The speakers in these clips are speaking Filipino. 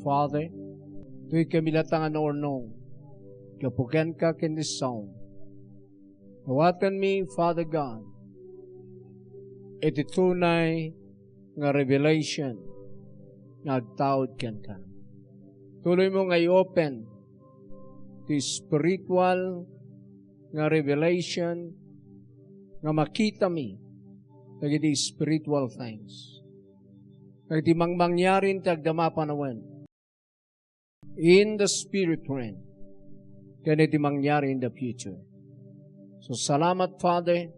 Father, tu'y kamilatangan ornong, kapuken ka kin this song. Nawatan mi, Father God, iti tunay nga revelation nga agtawad ken ka. Tuloy mo nga i-open the spiritual nga revelation nga makita mi dagiti spiritual things. Dagiti mangmangyarin tagdama panawen in the spirit realm kaya iti mangyari in the future. So salamat, Father,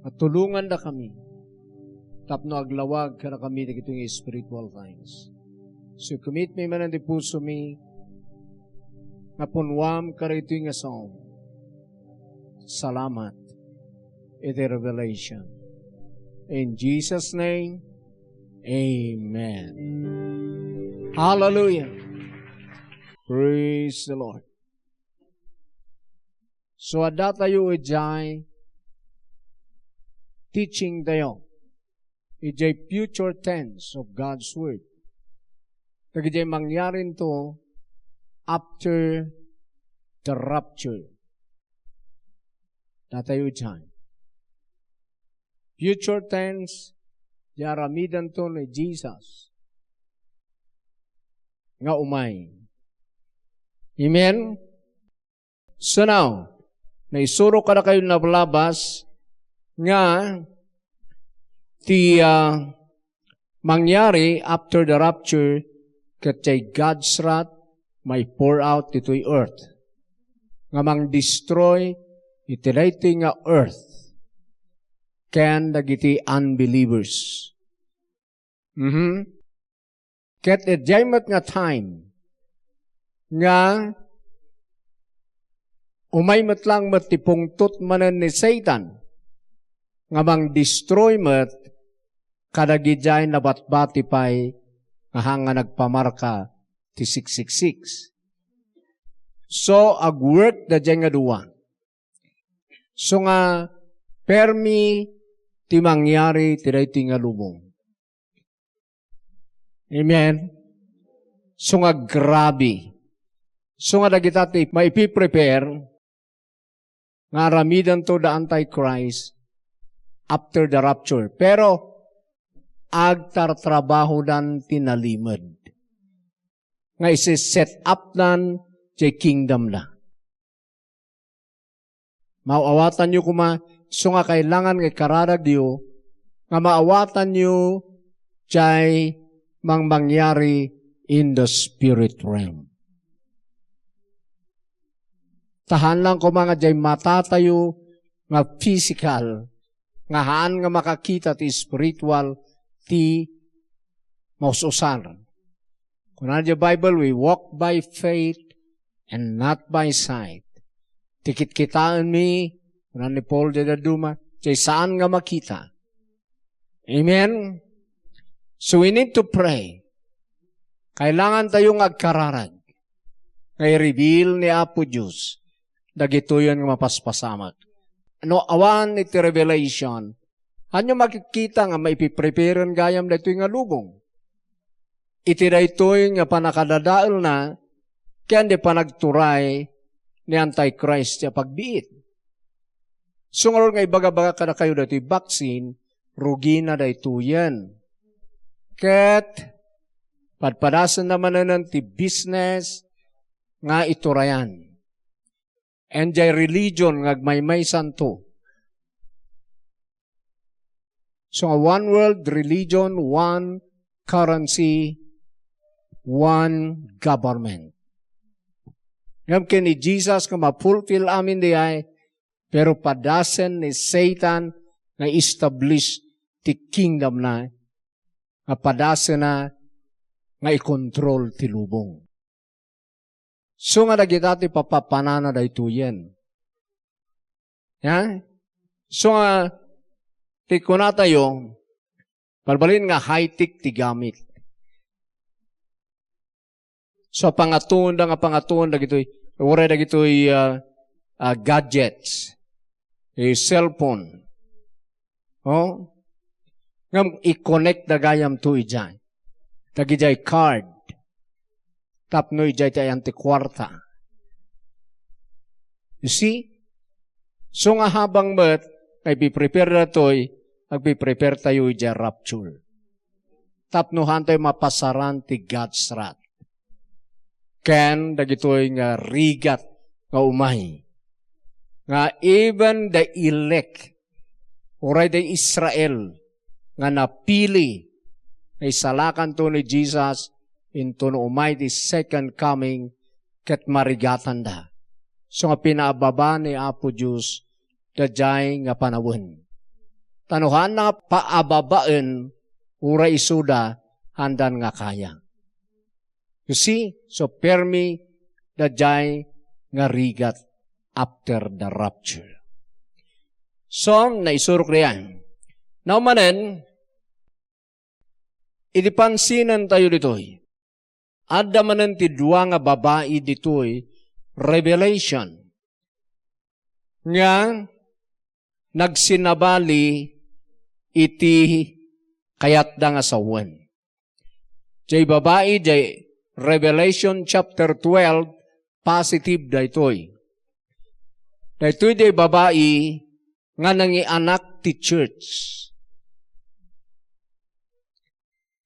at tulungan na kami tapno aglawag ka na kami na itong spiritual things. So commit me man ang di puso mi na punwam ka rito yung song. Salamat. Iti revelation. In Jesus' name, amen. Hallelujah. Praise the Lord. So ada tayo ijay teaching tayo. Ijay future tense of God's Word. Ijay mangyarin to after the rapture. Da tayo ijay. Future tense, yaramidan to ni Jesus. Nga umay. Amen? So now, naisuro ka na kayo nabalabas nga mangyari after the rapture katay God's wrath may pour out dito'y earth. Nga mang-destroy iti nga earth ken dagiti unbelievers. Ket edjaymat nga time nga umay matlang matipungtot manen ni Satan nga mang-destroy mat kadagijay na batbati pa'y nga hanga nagpamarka ti 666. So, ag-work da dyan nga duwa. So nga, permi ti mangyari ti dayti nga lubong. Amen? So nga, grabe. So nga, dagita ti maipiprepare nga aramidan to the Antichrist after the rapture. Pero, agtartrabaho dan tinalimad. Nga isi-set up dan jay kingdom na. Maawatan nyo kuma, so nga kailangan kay kararag diyo, nga maawatan nyo jay mangyari in the spirit realm. Tahan lang ko mga jay matatayo nga physical, nga haan nga makakita ti spiritual, ti maususan. Kung na di Bible, we walk by faith and not by sight. Tikit-kitaan mi, kung na ni Paul de Duma, jay saan nga makita. Amen? So we need to pray. Kailangan tayong agkararag. Ngay reveal ni Apo Diyos, dagito yun nga mapaspasamat. Ano, awan iti revelation, anyo makikita nga maipipreparean gayam na ito nga lubong. Iti na ito nga panakadadaal na, kaya hindi pa nagturay ni Antichrist ya pagbiit. So nga nga ibaga-baga ka na kayo na ito vaccine, rugi na na ito yan. Ket, padpadasan naman na ng ti business nga iturayan. And jay religion nga agmaymay santo. So, one world religion, one currency, one government. Ngam ken ni Jesus nga ma-fulfill amin di ay, pero padasen ni Satan nga establish ti kingdom na, nga padasen na nga i-control ti lubong. So nga nagitati papapanana da ito yan. Yeah? So nga, tiko na tayo, balbalin nga high-tech ti gamit. So pangatun da gito'y, ure da gito'y gadgets, cellphone. Oh? Ngam i-connect da gayam to ijay. Dagijay card. tapno ijay tayo antikwarta. You see? So nga habang mat, ay be-prepare na to'y, agbe-prepare tayo ijay rapture. Tapnuhan tayo mapasaran ti God's wrath. Ken, dagitoy nga rigat nga umay. Nga even the elect, oray the Israel, nga napili, na isalakan to ni Jesus, into no umay the second coming, ket marigatan da. So nga pinaababa ni Apo Diyos, dajay nga panawin. Tanuhan na paababaan, ura isuda, handan nga kaya. You see? So, permi, dajay nga rigat after the rapture. So, naisurok riyan. Now, manen, idipansinan tayo ditoy. Adda manen ti dua nga babae ditoy, Revelation. Nga, nagsinabali iti kayat da nga sawan. Jay babae, jay Revelation chapter 12, positive da itoy. Da itoy jay babae, nga nangianak ti church.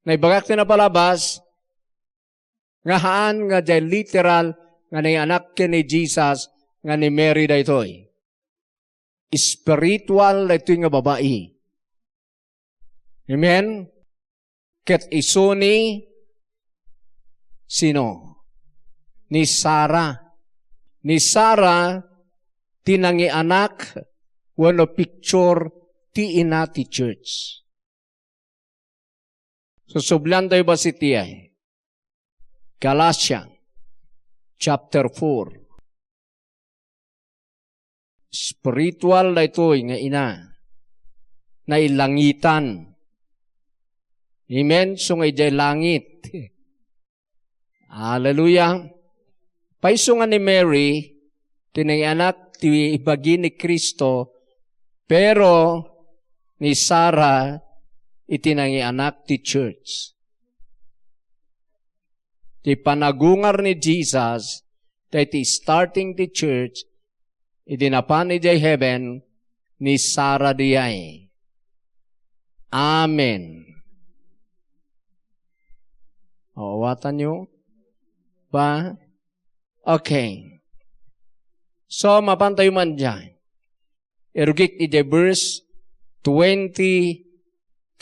Naibagak na palabas, nga haan nga jay literal, nga nangianak ni Jesus, nga ni Mary da itoy. Spiritual da itoy nga babae. Amen? Ket iso ni sino? Ni Sarah. Ni Sarah, tinangi anak, wano picture, ti ina ti church. So, sublan tayo ba si tiyay? Galatia, chapter 4. Spiritual na ito'y nga ina, na ilangitan. Amen? So nga ijay langit. Hallelujah. Paiso nga ni Mary, tinanganak ti ibagi ni Kristo, pero ni Sarah, itinanganak ti church. Ti panagungar ni Jesus, ti starting ti church, idinapan ni jay heaven, ni Sarah diyay. Amen. O, watan nyo? Ba? Okay. So, mapantay man dyan. Erugik iti verse 23.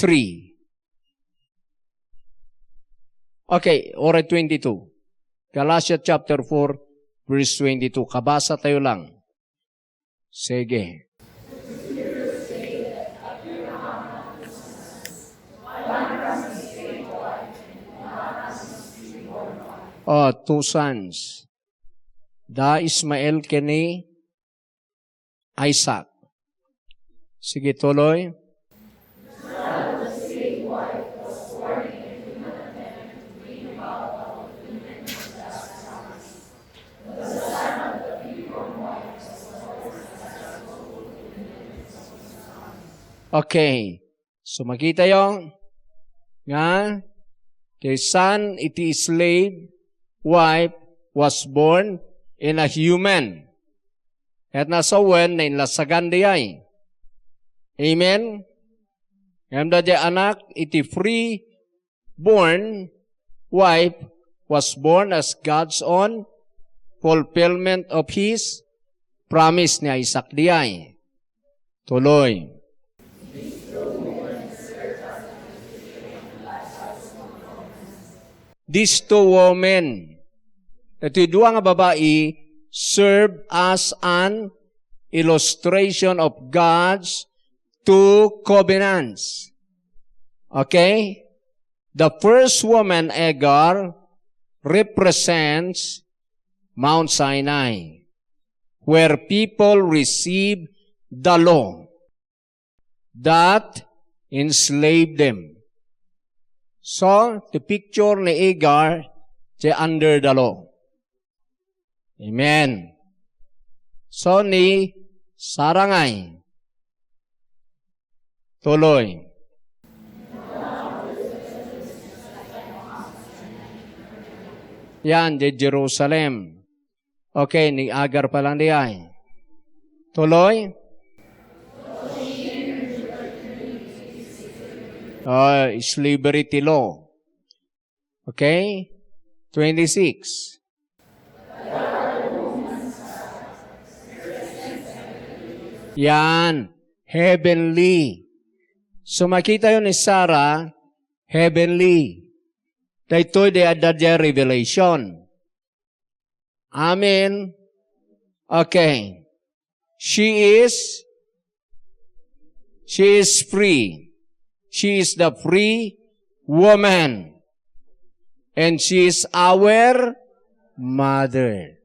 Okay, or 22. Galatia chapter 4, verse 22. Kabasa tayo lang. Sige. Oh, two sons. Da Ismael kini Isaac. Sige, tuloy. Okay. So, makita yung nga, the son, iti slave, wife, was born in a human. At nasawan na inlasagan diyay. Amen? Ngayon da anak, iti free born wife was born as God's own fulfillment of His promise ni Isaac diyay. Tuloy. These two women, ito dua nga babae, serve as an illustration of God's two covenants. Okay? The first woman, Agar, represents Mount Sinai, where people receive the law that enslaved them. So, the picture ni Agar, under the law. Amen. So, ni Sarangay. Tuloy. Yan, di Jerusalem. Okay, ni Agar pa lang di ay. Tuloy. Slavery law. Okay? 26. Yan. Heavenly. So makita yun ni Sarah, heavenly. Dahito di adadya revelation. Amen. Okay. She is free. She is the free woman. And she is our mother.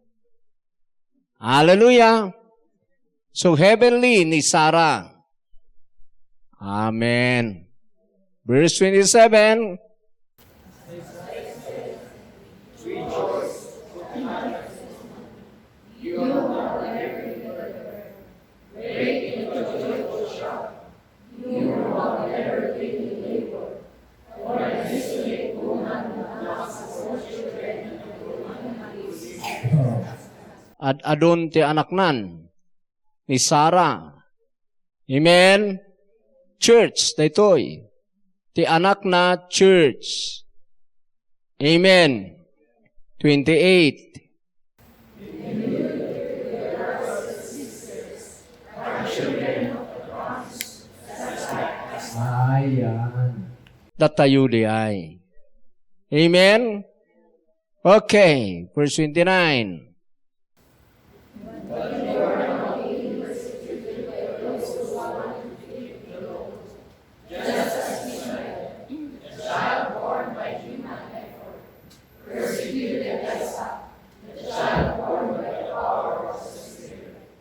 Hallelujah. So heavenly ni Sarah. Amen. Verse 27. At adon ti anak nan ni Sarah. Amen. Church, daytoy. Ti anak na church. Amen. 28. Ayan. Datayo di ay. Amen. Okay. Verse 29.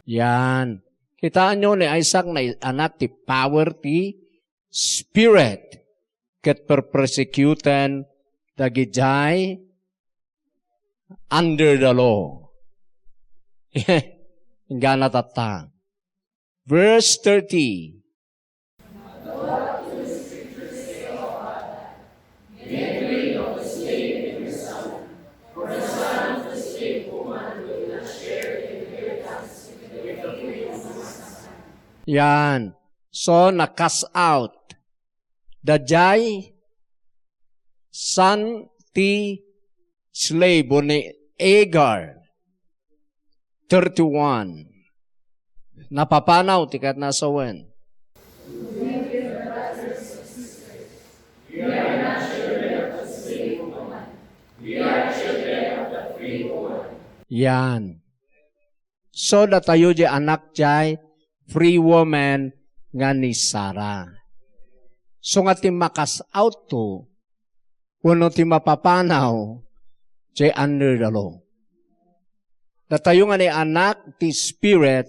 Yan. Kitaan nyo ni Isaac na anak ti power ti spirit ket persecutan dagijay under the law. Ingana tata. Verse 30. Yan. So, na-cast out. Dajay, son ti slave ni Agar. 31. Napapanaw, tikat nasawen. Yan. So, datayo di anak jay, free woman nga ni Sarah. So nga ti makas out to, kuno ti mapapanaw, jay under the law. Datayo nga ni anak ti spirit,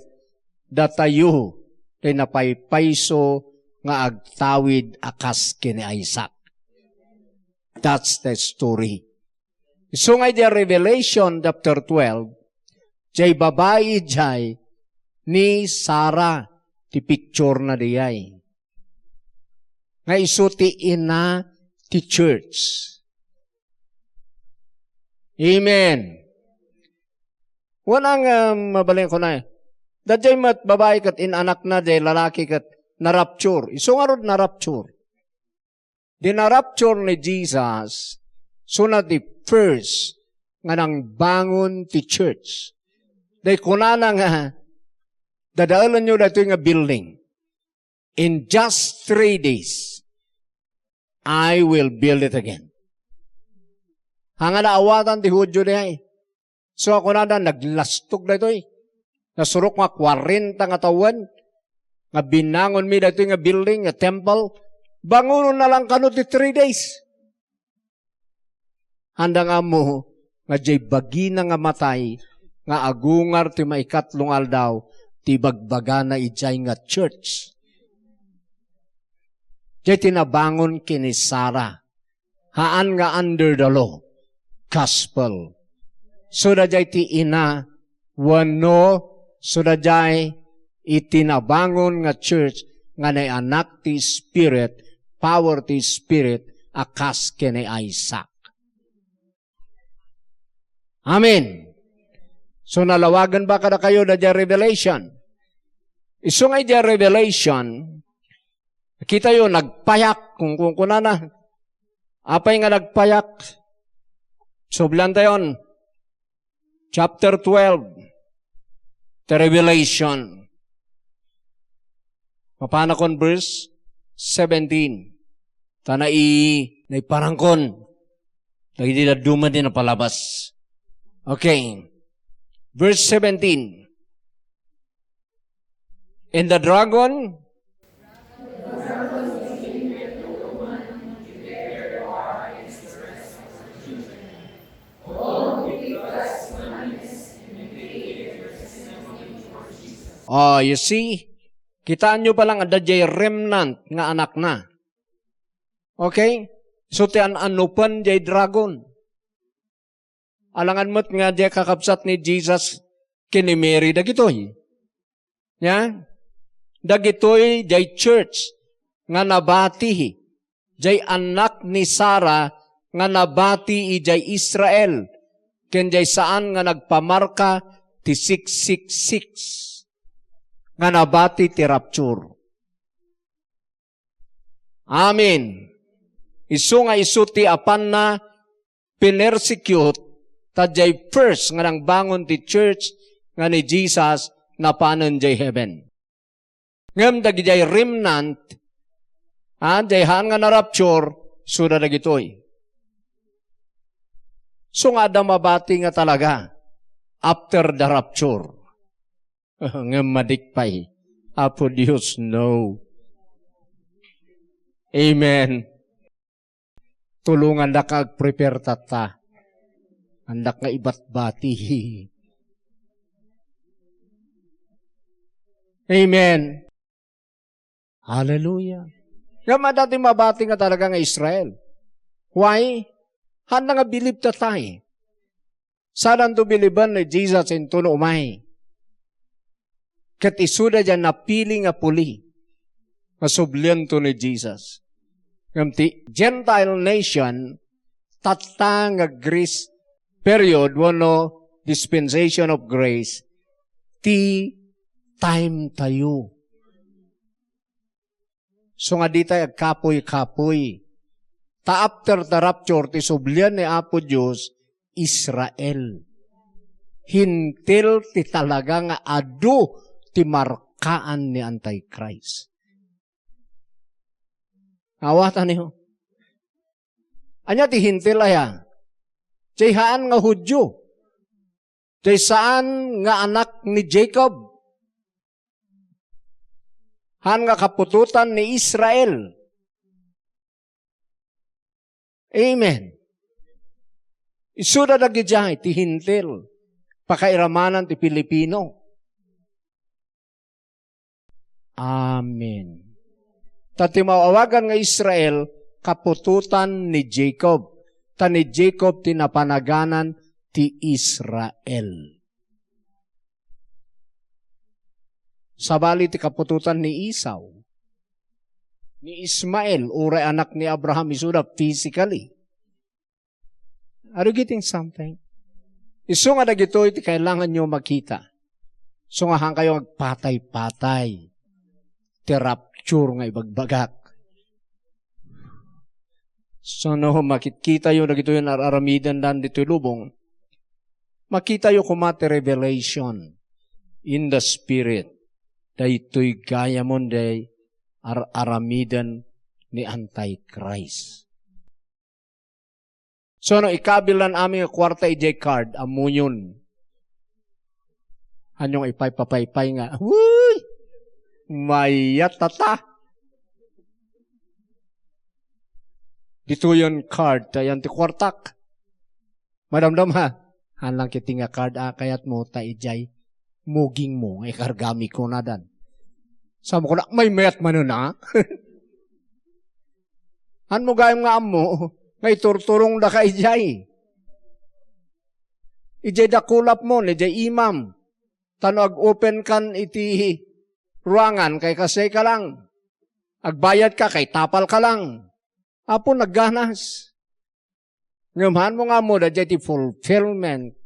datayo ti napaypayso nga agtawid akas kini Isaac. That's the story. So nga di Revelation chapter 12, jay babae jay, ni Sarah, ti picture na diyay. Nga iso ti ina ti church. Amen. Wanang mabalin ko na Dadjay mat babae kat inanak na day lalaki kat na-rapture. Iso nga rod na-rapture. Di na-rapture ni Jesus, so na di first nga nang bangon ti church. Day kunana nga, dadaalan nyo dito nga building. In just 3 days, I will build it again. Hanga naawatan ti Hudyo day. So ako na naglastog dito Nasurok nga 40 nga taon, nga binangon mi dito nga building, nga temple, bangunon na lang kano ti 3 days. Handa nga mo, nga jay bagi na nga matay, nga agungar ti maikatlong aldaw, ti bagbaga na ijay nga church. Jay tinabangon kini Sarah, haan nga under the law, gospel. So da jay ti ina, wano, so da jay itinabangon nga church, nga na anak ti spirit, power ti spirit, akas kini Isaac. Amen. So nalawagan ba kada kayo na dya revelation? Iso nga dya revelation, kita yun, nagpayak, kung kunana, apay nga nagpayak, sublan tayon, chapter 12, the revelation. Mapana kon verse 17. Tanai, naiparangkon, lagi dila duman din na palabas. Okay. Verse 17. And the dragon you see, kitaan nyo palang ada jay remnant nga anak na. Okay? So, tiyan anupan jay dragon. Alangan mo't nga jay kakapsat ni Jesus kini Mary dagitoy. Ya? Dagitoy jay church nga nabati. Jay anak ni Sarah nga nabati jay Israel. Ken jay saan nga nagpamarka ti 666. Nga nabati ti rapture. Amen. Isu nga isu ti apan na pinersecute tadjay first nga nang bangon ti church nga ni Jesus na panon jay heaven. Ngem dagijay remnant jay han nga na rapture suda dagitoy. So nga da mabati nga talaga after the rapture. Ngem madikpay. Apo Dios no. Amen. Tulungan da kag-prepare tata. Andak nga ibat-bati. Amen. Hallelujah. Nga dati mabati nga talaga nga Israel. Why? Handa nga bilib tatay. Saan to biliban ni Jesus in tuno umay. Kat isuda dyan napili nga puli. Masublian to ni Jesus. Ngamti, Gentile nation, tata nga grace period, wano dispensation of grace, ti time tayo. So nga di tayo kapoy-kapoy. Ta after the rapture, ti sublian ni Apo Diyos, Israel. Hintil ti talaga nga adu ti markaan ni Antichrist. Awatan niyo. Anya ti hintil aya. Jay haan nga Hudyo. Jay saan nga anak ni Jacob. Han nga kapututan ni Israel. Amen. Isuda dagi jay ti hintil. Pakairamanan ti Pilipino. Amen. Tati mawawagan nga Israel, kapututan ni Jacob. Ta ni Jacob tinapanaganan ti Israel. Sabali ti kapututan ni Esau. Ni Ismael, uray anak ni Abraham, isuda physically. Are you getting something? Isu nga dagito iti kailangan nyo makita. So nga hang kayo magpatay-patay. Ti rapture nga ibagbagak. So no, makikita yun, nagito yun aramidan dan dito lubong. Makita yun kumati revelation in the spirit. Dahito'y gaya mo day aramidan ni Antichrist. So no, ikabilan aming kwarta ijay card, amunyon. Anyong ipay-papay-pay nga. Uy! Mayat tata. Dito yun card, tayan ti kwartak. Madamdam ha, hanlang kiti nga card, kayat mo ta ijay, muging mo, ay kargami ko na dan. Sama ko na, may mayat man na. Han mo gayong nga mo, ngay turturong da ka ijay. Ijay da kulap mo, ijay imam. Tano ag-open kan iti ruangan, kay kasay ka lang. Agbayad ka, kay tapal ka lang. Apo nagganas. Ngamahan mo nga mo, da ti fulfillment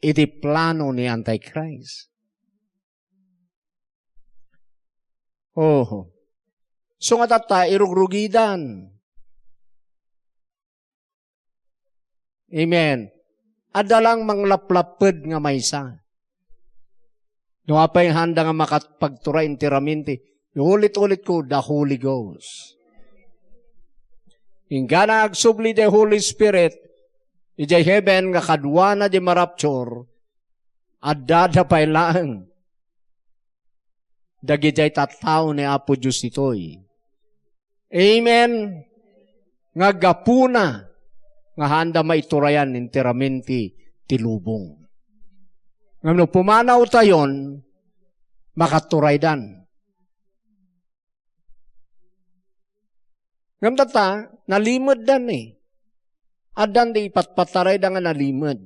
iti plano ni Antichrist. Oh. So nga tata, irugrugidan. Amen. Adalang manglaplaped nga maysa. No apay handa nga makapagtura interaminti. Ulit-ulit ko, the Holy Ghost. Ingga na agsubli the Holy Spirit, ijay heaven nga kadwa na di marapture, at dadapay lang. Dagijay tataw ni Apo Diyos ito'y. Amen. Nga gapuna, nga handa maiturayan interamenti tilubong. Ngam pumanaw tayon, makaturaydan. Ngam tata, nalimod dan eh. Adan di ipatpataray da nga nalimod.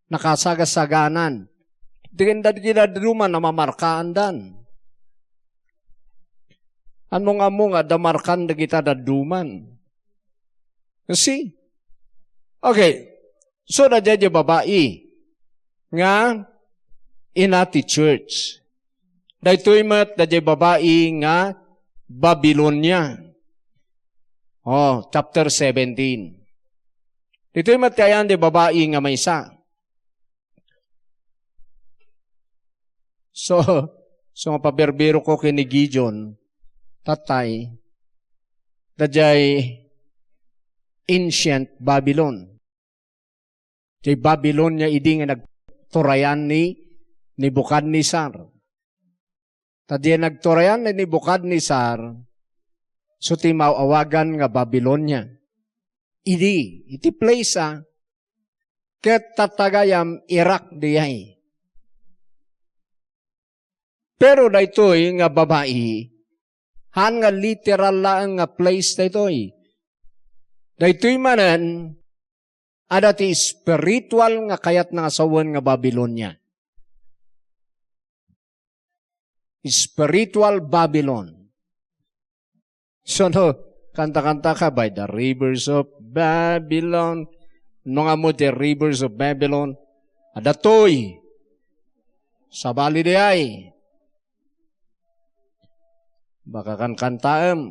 Nakasagasaganan. Dikin da ginadruman na mamarkaan dan. Anong amo nga damarkan da kita daduman. See? Okay. So, da dyan babae. Nga, inati church. Da ito'y mat da dyan babae nga Babylonia. Oh, chapter 17. Dito'y matkayan di babae nga maysa. So nga paberbero ko kini Gideon, tatay, dajay ancient Babylon. Jay Babylon niya idi nga nagturayan ni Nebukadnezar. Tadya nagturayan ni Nebukadnezar, so ti mauawagan nga Babylonia. Iti place ket tatagayam Iraq diyay. Pero daytoy nga babae, han nga literal lang nga place daytoy. Daytoy manan, ada ti spiritual nga kayat nga asawan nga Babylonia. Spiritual Babylon. So, no, kanta-kanta ka by the rivers of Babylon. No nga mo, the rivers of Babylon. Adatoy. Sa bali di ay. Baka kan kantaam.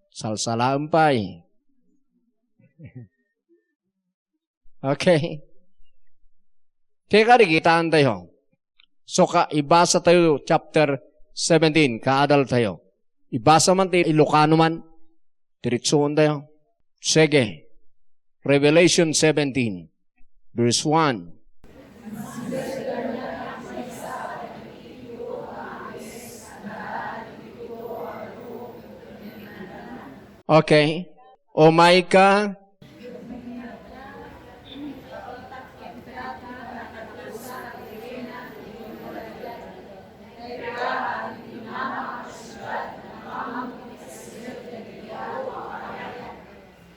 Salsalaam pa'y. Okay. Kaya kitaan tayo. So, ibasa tayo chapter 17. Kaadal tayo. Ibasa man tayo, Ilocano man, diritsoon tayo. Sige. Revelation 17, verse 1. Okay. O Micah,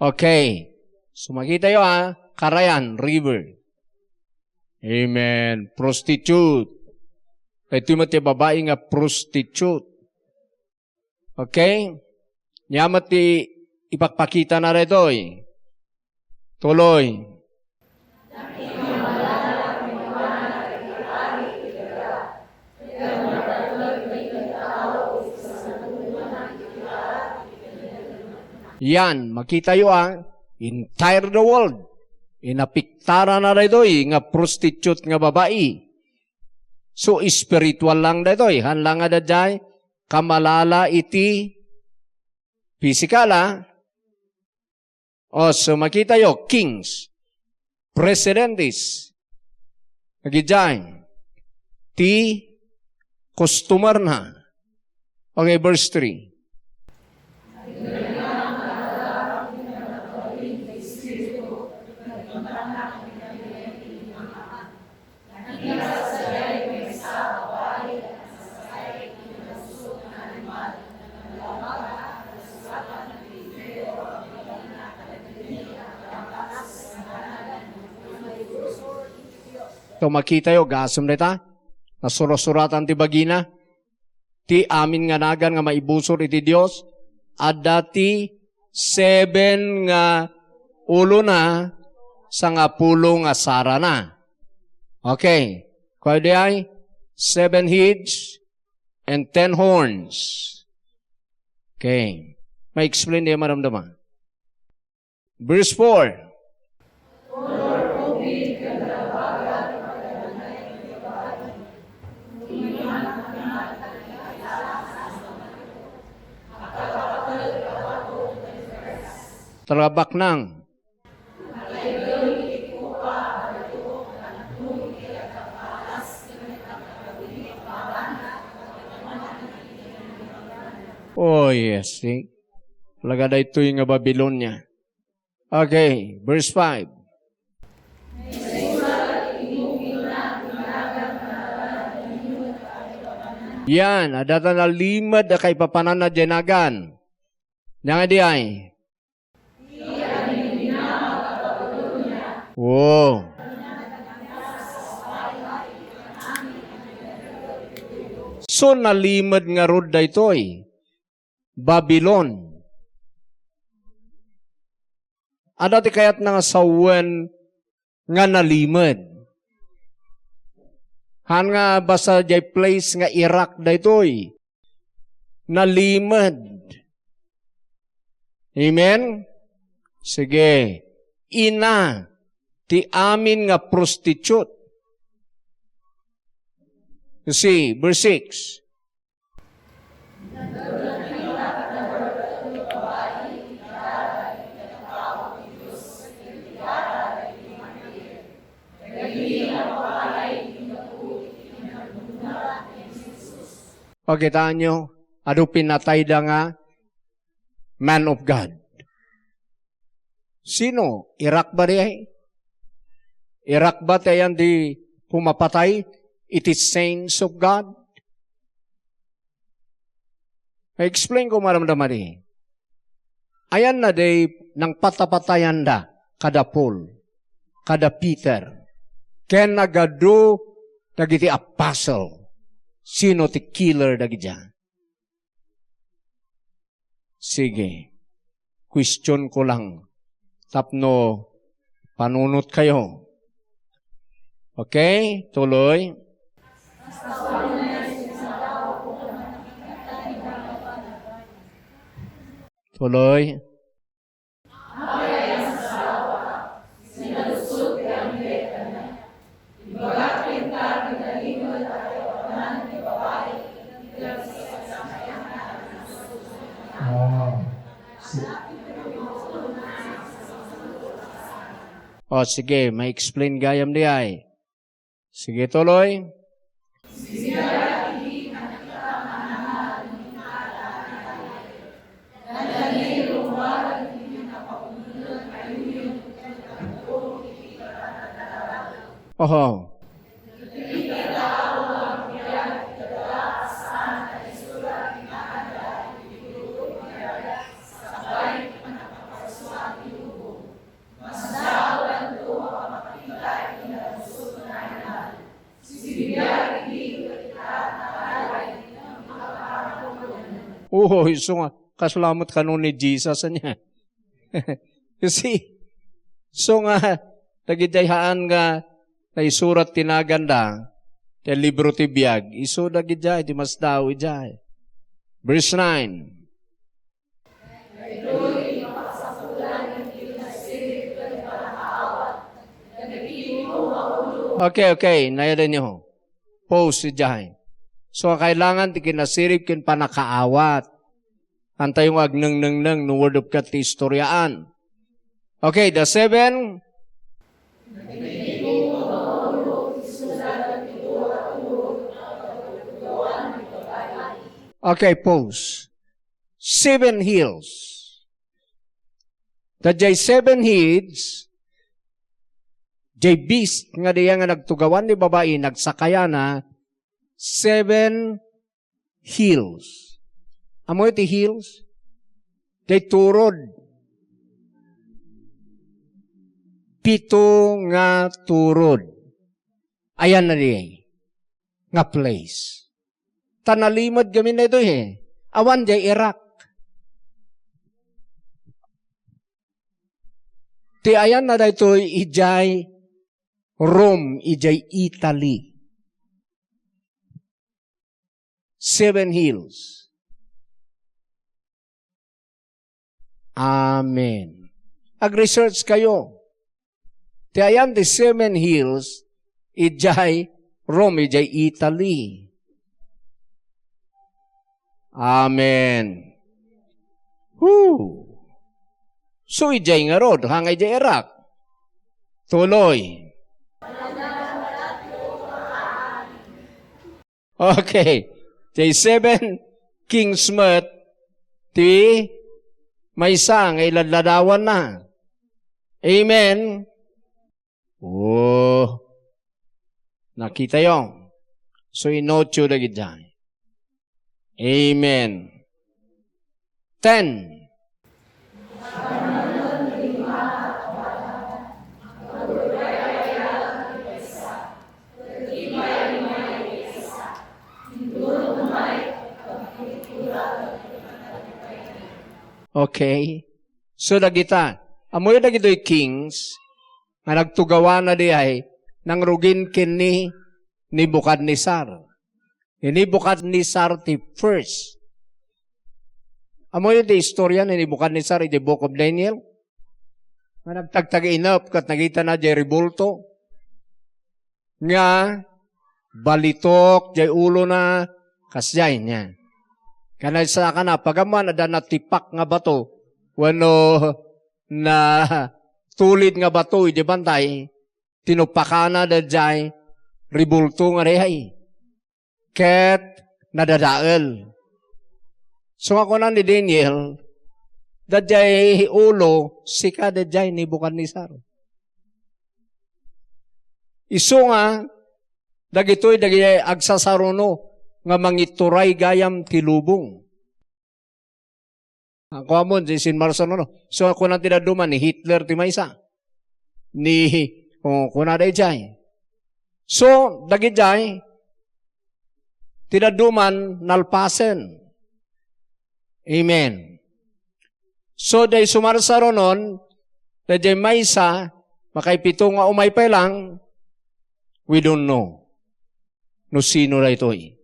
okay. So makita yun Karayan, river. Amen. Prostitute. Ito yung babae nga prostitute. Okay? Nyamat ipakpakita na rito eh. Tuloy. Yan, makita yun entire the world. Inapiktara na rito nga prostitute nga babae. So, spiritual lang dito hanlang nga daday, kamalala iti physical O, so makita yo, kings, presidentes, nagidyan, ti customer na. Okay, verse 3. So makita yo, gasam nita, nasurosuratan ti bagina, ti amin nga nagan nga maibusor iti Dios, at dati 7 nga ulo na, sa nga pulo nga sara na. Okay. Kaya di ay 7 heads and 10 horns. Okay. May explain niya maramdaman. Verse 4. Talabak ng oh yes, see? Talaga ito yung Babylonia. Okay, verse 5. Yan, adata na limad na kay papanan na dinagan. Nga di ay. Wow. So nalimad nga rod da ito'y Babylon. Adati kayat nga sawen nga nalimad. Han nga basta jay place nga Iraq da ito'y nalimad. Amen? Sige. Ina ti amin nga prostitute. You see, verse 6. Pagkitaan nyo, ano pinatay da nga man of God? Sino? Iraq ba di? Iraq ba tayan di pumapatay? It is saints of God? I-explain ko maramdaman di. Ayan na di, nang patapatayan da, kada Paul, kada Peter, kaya nagado, nagiti apostle, sino ti killer dagidya? Sige. Question ko lang. Tapno, panunot kayo. Okay? Tuloy. Tuloy. O sige, may explain gayam di ay. Sige, tuloy. Oho. Oh, so nga, kasalamat ka nun ni Jesus niya. You see? So nga, nagidayhaan nga, na isurat tinaganda, te libro ti biyag, iso dagidya, di mas daw ijay. Verse 9. Okay, nayadan niyo. Pause ijay. So, kailangan ti kinasirip kin panakaawat. Antay yung agnang-nang-nang no word of God ti istoryaan. Okay, the 7. Okay, pause. 7 hills. The jay 7 hills, jay beast nga diya nga nagtugawan ni babae, nagsakaya na 7 hills. Amo iti hills? Jay turod. 7 nga turod. Ayan na diya. Nga place. Tanalimod gamin na ito Awan jay Iraq. Ti ayan na dito ijay Rome, ijay Italy. 7 hills. Amen. Ag-research kayo. Tiyan the 7 hills, ijay Rome, ijay Italy. Amen. Woo! So, ijay nga rod, hangay ijay Iraq. Tuloy. Okay. Jay 7, Kingsmouth, ti may isa, ngay ladladawan na. Amen. Oh. Nakita yung. So, inotyo na gidyan. Amen. 10. Okay. So, dagita. Amoy dagito'y kings, nga nagtugawa na di ay, nang rugin kini ni Bukadnesar. Ni Bukadnesar ti first. Amoy di istorya ni Bukadnesar in the book of Daniel. Nga nagtagtag-inap kat nagita na di ribulto. Nga balitok, di ulo na kasyay niya. Kanay sa ka na, pagaman na natipak nga bato, wano na tulid nga bato, di bantay, tinupakana da jay, ribulto nga rehay. Ket nadadaal. So ako na ni Daniel, da jay ulo, sika da jay ni Bukadnesar. Iso nga, dagitoy dagitoy agsasaruno, nga mangituray gayam tilubong. Ako amon, si Sin Marson, no? So, ako na tinaduman ni Hitler, ti maysa. Kuna da ijay. So, dagijay, tinaduman, nalpasen. Amen. So, day sumarsaronon, da jay maysa, makaipito nga umay pa lang, we don't know. No sino na ito eh.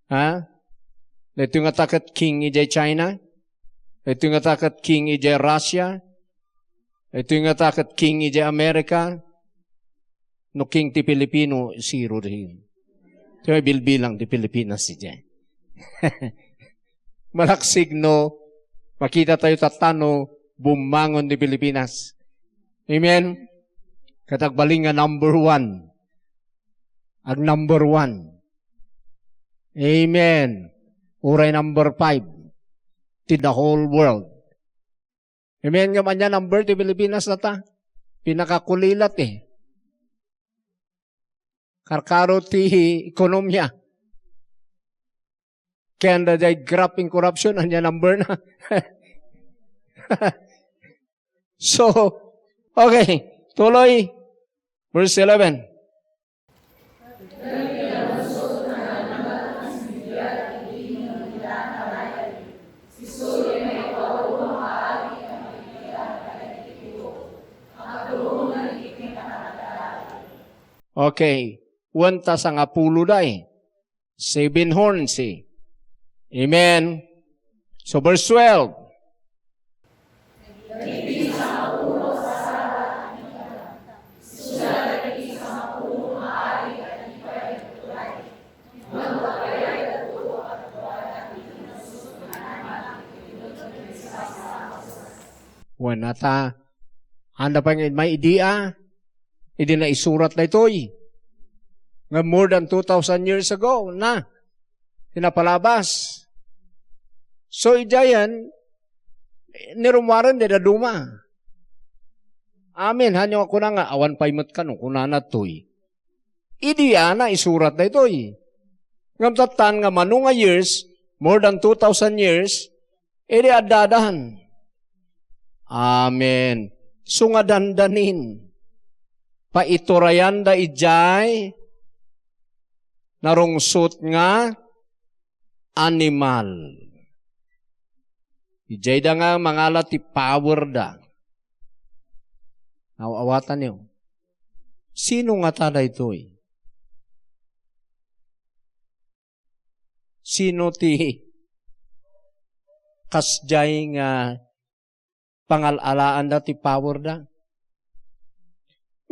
Ha? Ito yung atakat king ijay China. Ito yung atakat king ijay Russia. Ito yung atakat king ijay Amerika. No king ti Pilipino, zero rin. Ito yung bilbilang ti Pilipinas ijay. Malaksig no, makita tayo tatano, bumangon ti Pilipinas. Amen? Katagbaling nga number 1. Ag number 1. Amen. Uray number 5. To the whole world. Amen nga man yan, number ti Pilipinas na ta. Pinakakulilat eh. Karkaro ti ekonomiya. Kaya na day grapping corruption, anya number na. So, okay. Tuloy. Verse 11. Okay. Wanta sa nga pulo day. 7 horns eh. Amen. So verse 12. Wanata. Handa pa nga may idea. Hindi na isurat na ito eh. Nga more than 2,000 years ago na. Pinapalabas. So, ijayan, nirumwaran din na duma. Amen. Hanyo ako na nga, awan paimot ka nung kunana to eh. Idiya na isurat na ito eh. Ngamtatan nga manunga years, more than 2,000 years, edi adadahan. Amen. So nga dandanin. Paiturayan da ijay, narungsot nga, animal. Ijay da nga mangala ti power da. Awatan niyo. Sino nga tada ito'y? Sino ti kasjay nga pangalalaan da ti power da?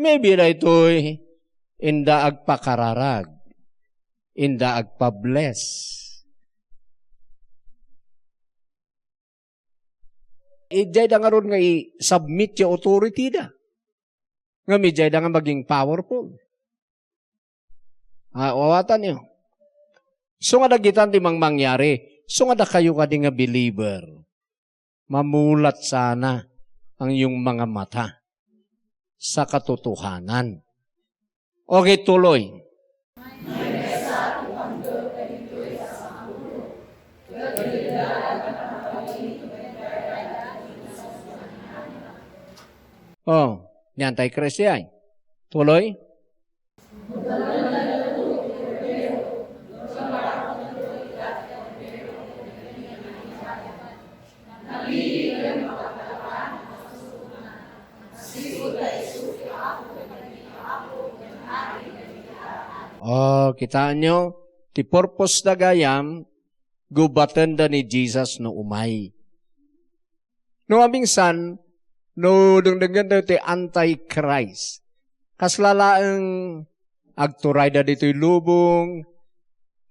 Maybe da ito'y inda agpakararag, inda agpabless. Ijay da nga ron nga i-submit yung authority da. Nga mijay da nga maging powerful. Awatan niyo. So nga dagitan ti mangyari. So nga da kayo ka di nga believer. Mamulat sana ang iyong mga mata sa katotohanan. Okay, tuloy. Oh, ni Antichrist yan. Tuloy. Oh, kitaan nyo, ti purpose na gayam, gubatan da ni Jesus no umay. No amingsan, no dungdagan da ti Antichrist. Kaslalaang agturay da dito'y lubong,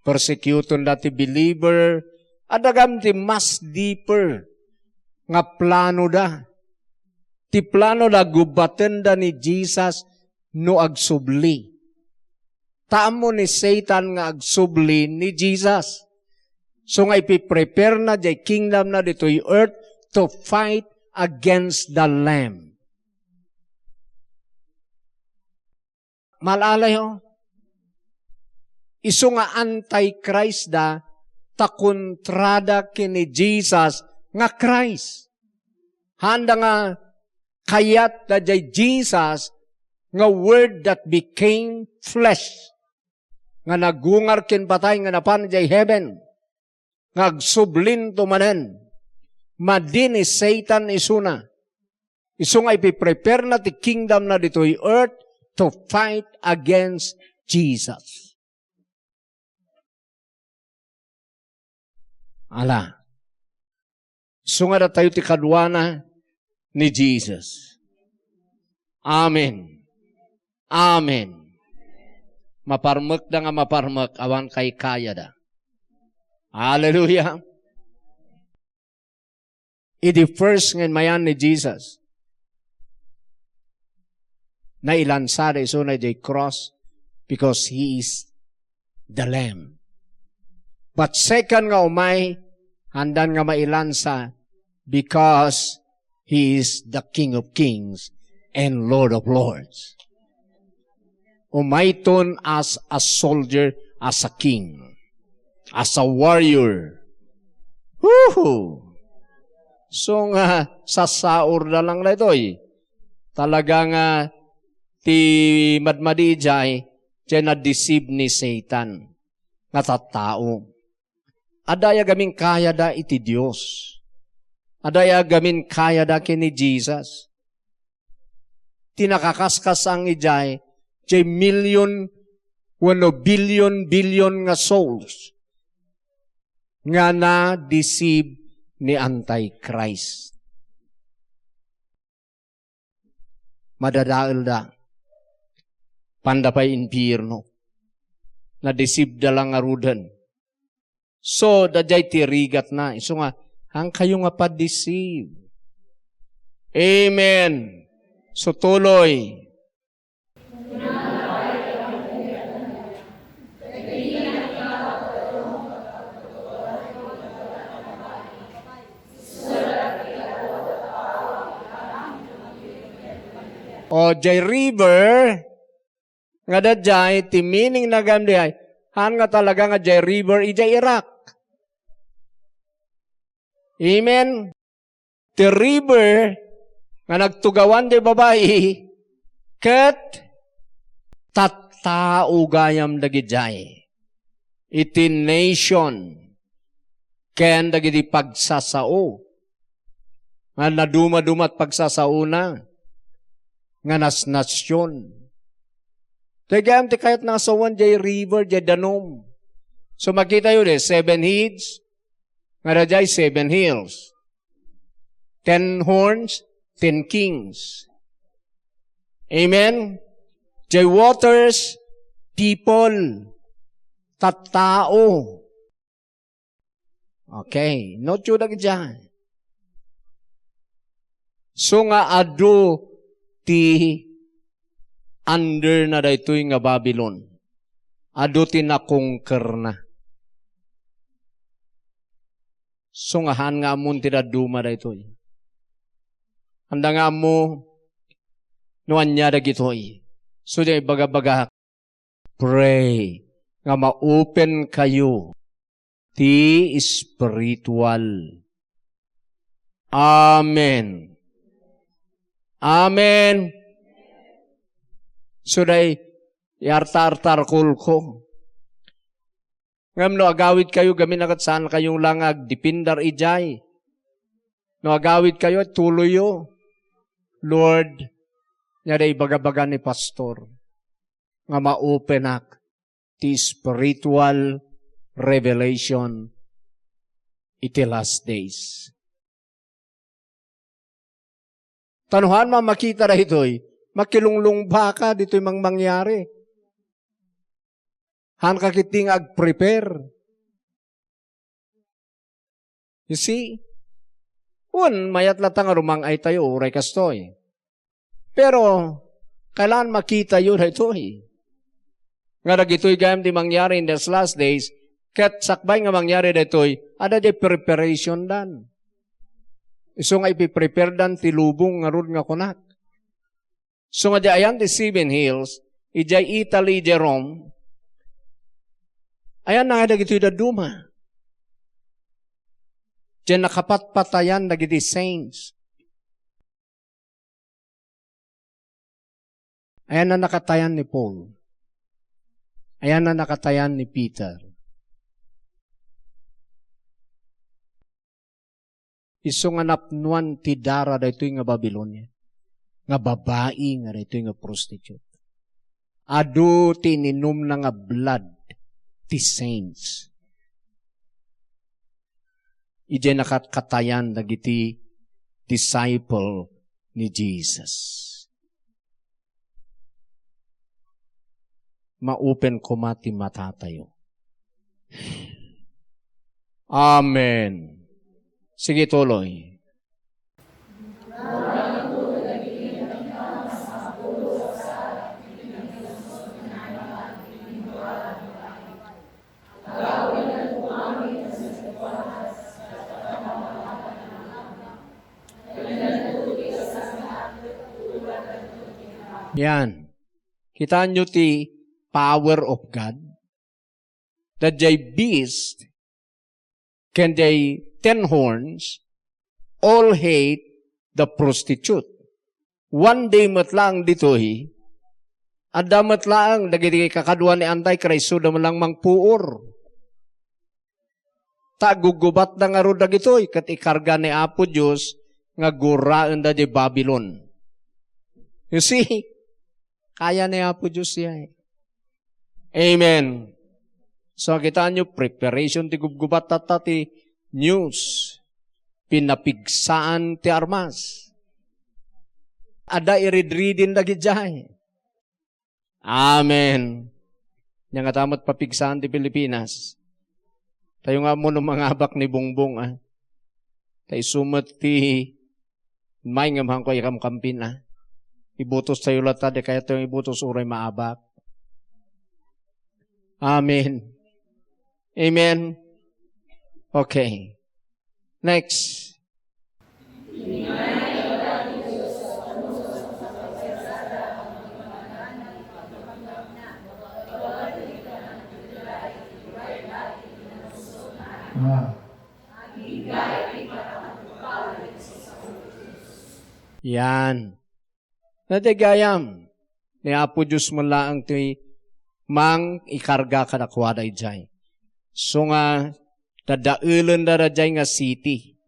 persecuton da ti believer, adagam ti mas deeper nga plano da. Ti plano da gubatan da ni Jesus no agsubli. Taamo ni Satan nga agsubli ni Jesus. So nga ipiprepare na jay kingdom na dito'y earth to fight against the Lamb. Malalay ho? Iso nga Antichrist da takontrada kini Jesus nga Christ. Handa nga kayat da jay Jesus nga word that became flesh. Nga nagungar kin patay nga napan jay heaven. Nga agsublin tumanen. Madin ni Satan isuna. Isu nga ipiprepare na ti kingdom na dito'y earth to fight against Jesus. Ala. Isu nga da tayo ti kadwana ni Jesus. Amen. Amen. Maparmak da nga maparmak, awan kay kaya da. Hallelujah. Idi first ngayon mayan ni Jesus. Na ilansada iso na jay cross because He is the Lamb. But second nga umay, handan nga mailansa because He is the King of Kings and Lord of Lords. Umayton as a soldier, as a king, as a warrior. Woohoo! So nga, sasaur na lang na ito'y. Talaga nga, ti madmadi jay, na-deceive ni Satan. Nga tattao. Adaya gamin kaya da iti Diyos. Adaya gamin kaya da kini Jesus. Tinakakaskas ang ijay, jay million, billion nga souls nga na-deceive ni Antichrist. Madadaal da. Pandapay impyerno. Na-deceive da lang arudan. So, dajay tirigat na. So nga, hang kayo nga pa-deceive. Amen. So, tuloy. O jay river, nga da jay, ti meaning na gamdi ay, han nga talaga nga jay river, ijay Iraq. Amen? Ti river, nga nagtugawan di babae, ket tattao gayam dagi jay. Iti nation, ken dagi di pagsasao. Nga naduma-dumat pagsasao na. Nga nasnasyon. Tagayam ti kahit nasawan jay river, jay danom. So makita yun 7 heads, nga na jay 7 hills. 10 horns, 10 kings. Amen? Jay waters, people, tattao. Okay, not yun na dyan. So nga ado ti under na daytoy nga Babylon. Ado ti nakongker na. So nga han nga amon ti daduma daytoy. Handa nga mo nuan niya dagitoy. So di baga-baga pray nga ma-open kayo ti spiritual. Amen. Amen. So day, iartar-tar ko. Ngam no, agawid kayo, gamin akat saan kayong langag, dipindar ijay. No, agawid kayo, tuloyo. Lord, nga day baga-baga ni pastor, nga ma-openak ti spiritual revelation iti last days. Tanuhan makita na ito'y, makilunglong baka dito'y mangyari. Han kakiting ag-prepare. You see? Mayat latang rumang ay tayo, uray kastoy. Pero, kailan makita yun ito'y? Nga nagito'y gayam di mangyari in these last days, kat sakbay nga mangyari dito'y, ada di preparation dan. So nga ipiprepare dan ti lubong nga rod nga kunak. So nga di ayan ti 7 hills, ijay Italy, Jerome, ayan na nga dagito'y daduma. Diyan nakapatpatayan dagiti saints. Ayan na nakatayan ni Paul. Ayan na nakatayan ni Peter. Iso nga napnuan ti dara daytoy nga Babylonia. Nga babae nga daytoy nga prostitute. Adu ti ninom na nga blood ti saints. Ije nakakatayan dagiti disciple ni Jesus. Ma-open ko mati matatayo. Amen. Sige, tuloy. Yan. Kita nyo ti power of God. That jay beast can jay 10 horns, all hate the prostitute. One day matlang dito'y, ada matlang, dagiti kakadwa ni Antichrist, so lang mangpuor. Tagugubat na nga ro dagito'y, kat ikarga ni Apo Diyos, nga guraan da di Babylon. You see, kaya ni Apo Diyos siya. Amen. So, kita nyo, preparation ti gugubat ti news. Pinapigsaan ti armas. Ada iridridin lagi dyan. Amen. Yang atamat papigsaan ti Pilipinas. Tayo nga mo ng mga abak ni Bongbong. Tayo sumat ti may ngamhang ko ikamkampin. Ibutos tayo lata, di kaya tayo ibutos uray maabak. Amen. Amen. Okay. Next. Yan. Natigayam. Ni Apo Diyos mo lang ito'y mang ikarga ka na kuwada ijay. So nga, dadailan na rajay nga city.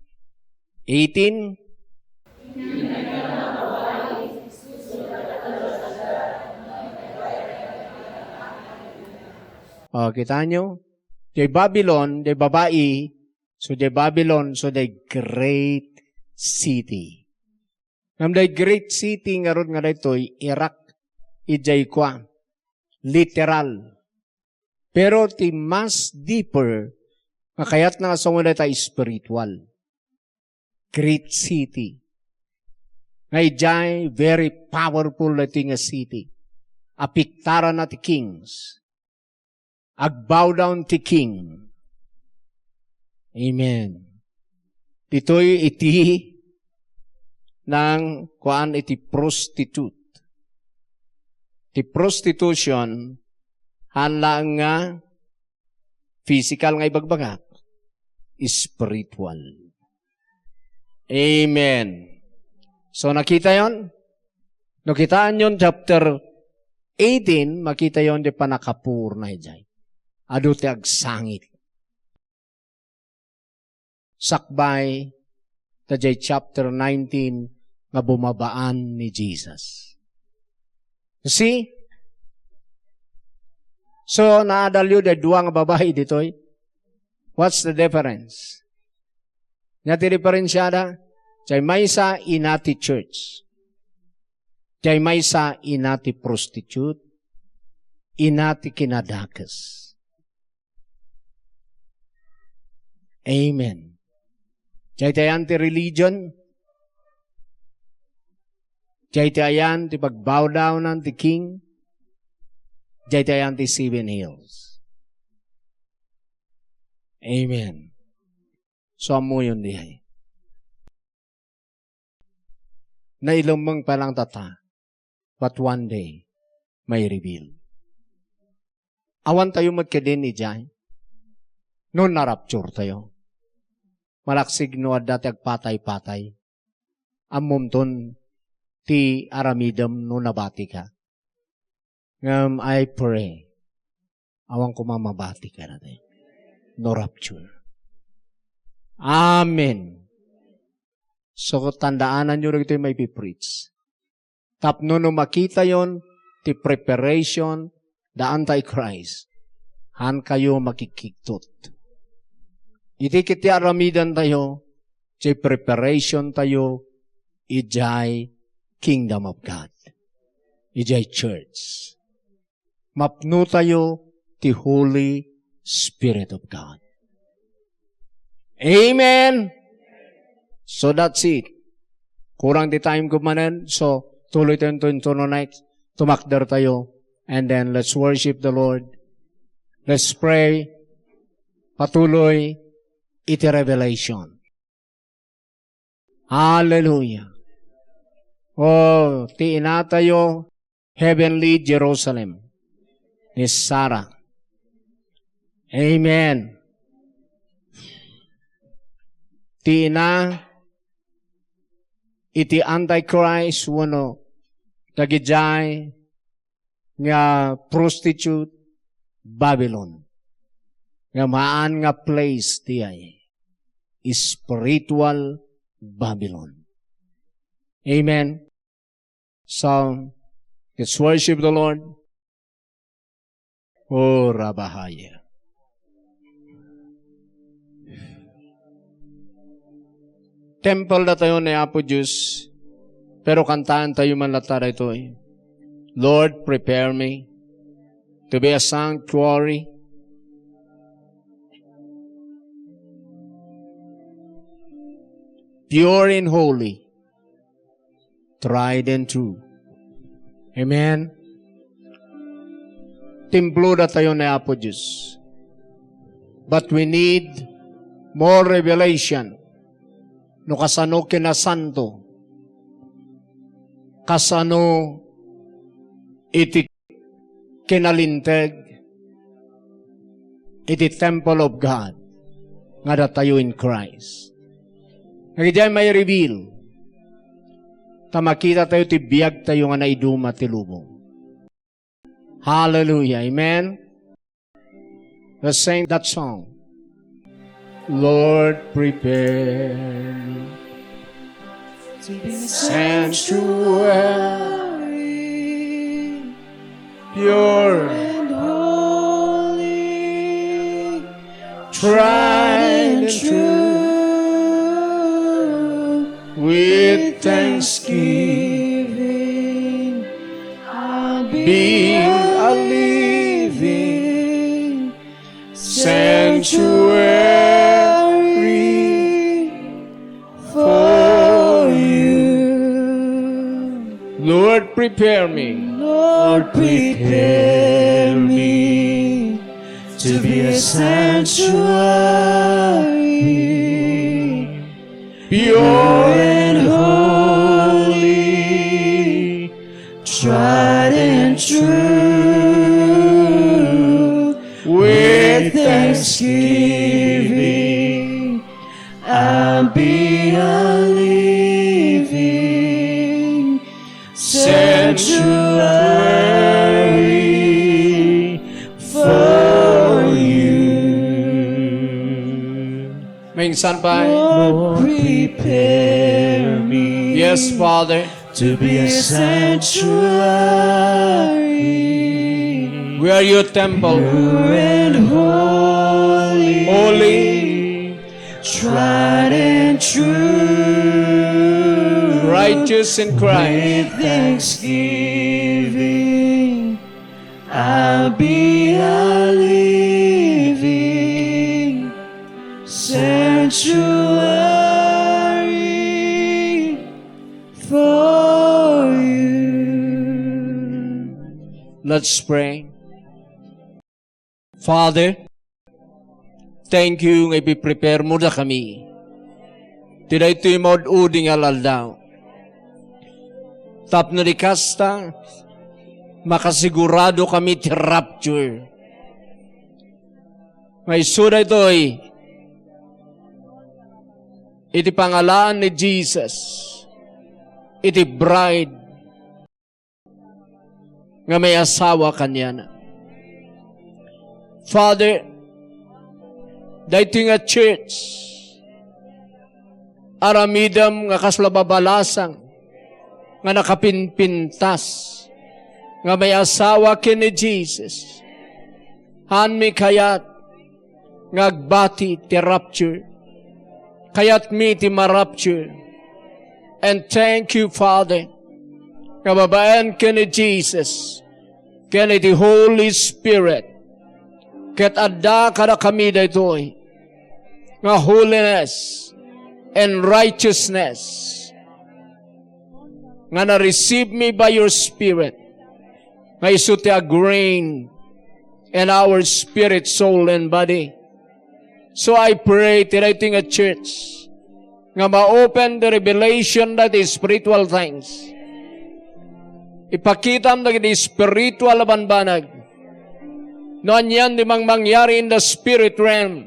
18. O, kita nyo? Di Babylon, di babae, so di Babylon, so di great city. Ngam di great city nga ron nga dito'y Iraq, ijay kwa. Literal. Pero ti mas deeper, nga kayat nga sa muna tayo spiritual. Great city. Nga ijay, very powerful na ti nga city. Apiktara na ti kings. Agbow down ti king. Amen. Dito'y iti ng kuan iti prostitute. Ti prostitution, hala nga physical nga ibagbagak, spiritual. Amen. So nakita yon? Nakitaan yon chapter 18, makita yon di panakapur na ijay. Ado ti agsangit. Sakbay, tajay chapter 19, nga bumabaan ni Jesus. See? So, naadalyo da duwa nga babae ditoy. What's the difference? Nati diferensyada, jay maysa inati church. Jay maysa inati prostitute. Inati kinadakas. Amen. Jay tayan ti religion. Jay tayan ti pagbow down ng ti king. Jay tayan ti 7 hills. Amen. So, amo yun dihay. Nailumang palang tata, but one day, may reveal. Awan tayo magkadin ni Jay. Noon na-rapture tayo. Malaksig no at dati agpatay-patay. Amumton ti aramidam no nabati ka. I pray. Awang kumamabati ka natin. No rapture. Amen. So, tandaanan nyo rin ito may pipreach. Tapno no makita yon ti preparation, the Antichrist. Han kayo makikiktot. Iti kiti aramidan tayo, iti preparation tayo, ijay kingdom of God. Ijay church. Mapno tayo, ti Holy Spirit of God. Amen! So that's it. Kurang di time kumanan, so tuloy tayo tonight, tumakder tayo, and then let's worship the Lord. Let's pray. Patuloy, iti revelation. Hallelujah. Oh, ti inatayo, heavenly Jerusalem, ni Sarah. Amen. Ti ina, iti Antichrist, wano, tagijay, nga prostitute, Babylon. Nga maan nga place tiyay. Spiritual Babylon. Amen. So, let's worship the Lord. Oh, Rabahaya. Temple na tayo na Apo Diyos, pero kantaan tayo man latara ito eh. Lord, prepare me to be a sanctuary. Pure and holy. Tried and true. Amen. Templo na tayo na Apo Diyos. But we need more revelation. No kasano kinasanto. Kasano iti kinalinteg. Iti temple of God. Nga da tayo in Christ. Ngayon may reveal. Tamakita tayo ti biyag tayo nga naiduma ti lubong. Hallelujah. Amen. Let's sing that song. Lord, prepare me to be a sanctuary, pure and holy. tried and true, with thanksgiving, I'll be a living sanctuary for you. Lord, prepare me. Lord, prepare me to be a sanctuary, pure and holy, tried and true. With thanksgiving, I'll be a living sanctuary for you. Minsan pa. Lord, prepare me. Yes, Father. To be a sanctuary, We are your temple. pure and holy, Holy, tried and true. righteous in Christ. With thanksgiving, I'll be a living sanctuary for you. Let's pray. Father, thank you nga ipiprepare mo na kami. Tira ito'y maududing alaldaw. Tapno di kasta, makasigurado kami ti rapture. May sura ito'y iti pangalaan ni Jesus, iti bride, nga may asawa kanya na. Father, dahito nga church, aramidam nga kaslababalasang, nga nakapinpintas, nga may asawa kini Jesus, hanmi kayat, nga agbati ti rapture, kayat mi ti marapture, and thank you, Father, nga babayan kini Jesus, kini ti Holy Spirit, ket adda kada kami daytoy nga holiness and righteousness nga na-receive me by your Spirit nga isu ti agrain in our spirit, soul, and body. So I pray today a church nga ma-open the revelation that is spiritual things. Ipakitam na di spiritual banbanag. Noon yan di mang mangyari in the spirit realm.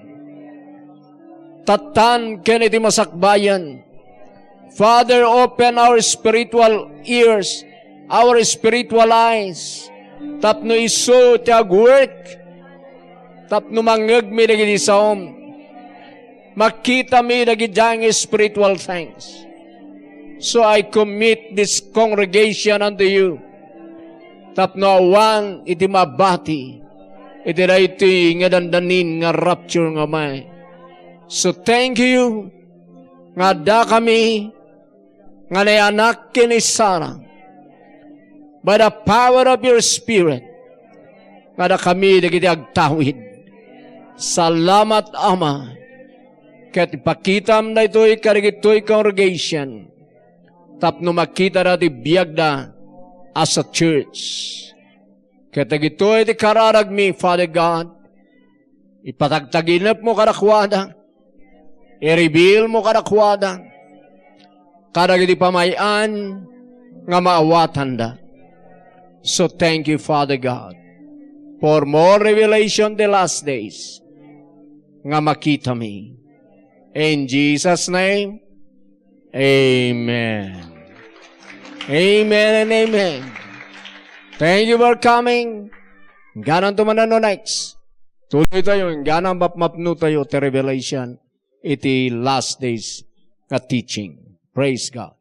Tatan keniti masakbayan. Father, open our spiritual ears, our spiritual eyes. Tapno iso ti agwork. Tapno mangag mi dagiti saom. Makita mi dagiti spiritual things. So I commit this congregation unto you. Tapno awan iti mabati. Iti na iti nga dandanin nga rapture nga may. So thank you nga da kami nga nayanak kini Sarah by the power of your Spirit nga da kami dagiti agtawid. Salamat, Ama, ket ipakitam na ito'y karigito'y congregation tapno makita na ti biyagda as a church. Ket ito'y ti kararag mi, Father God, ipatagtaginap mo kadakwada, i-reveal mo kadakwada, kadag iti pamayan nga maawatan da. So thank you, Father God, for more revelation the last days nga makita mi. In Jesus' name, amen. Amen and amen. Thank you for coming. Ganang tumanano next. Tuloy tayo, ganang mapmapno tayo te revelation iti last days nga teaching. Praise God.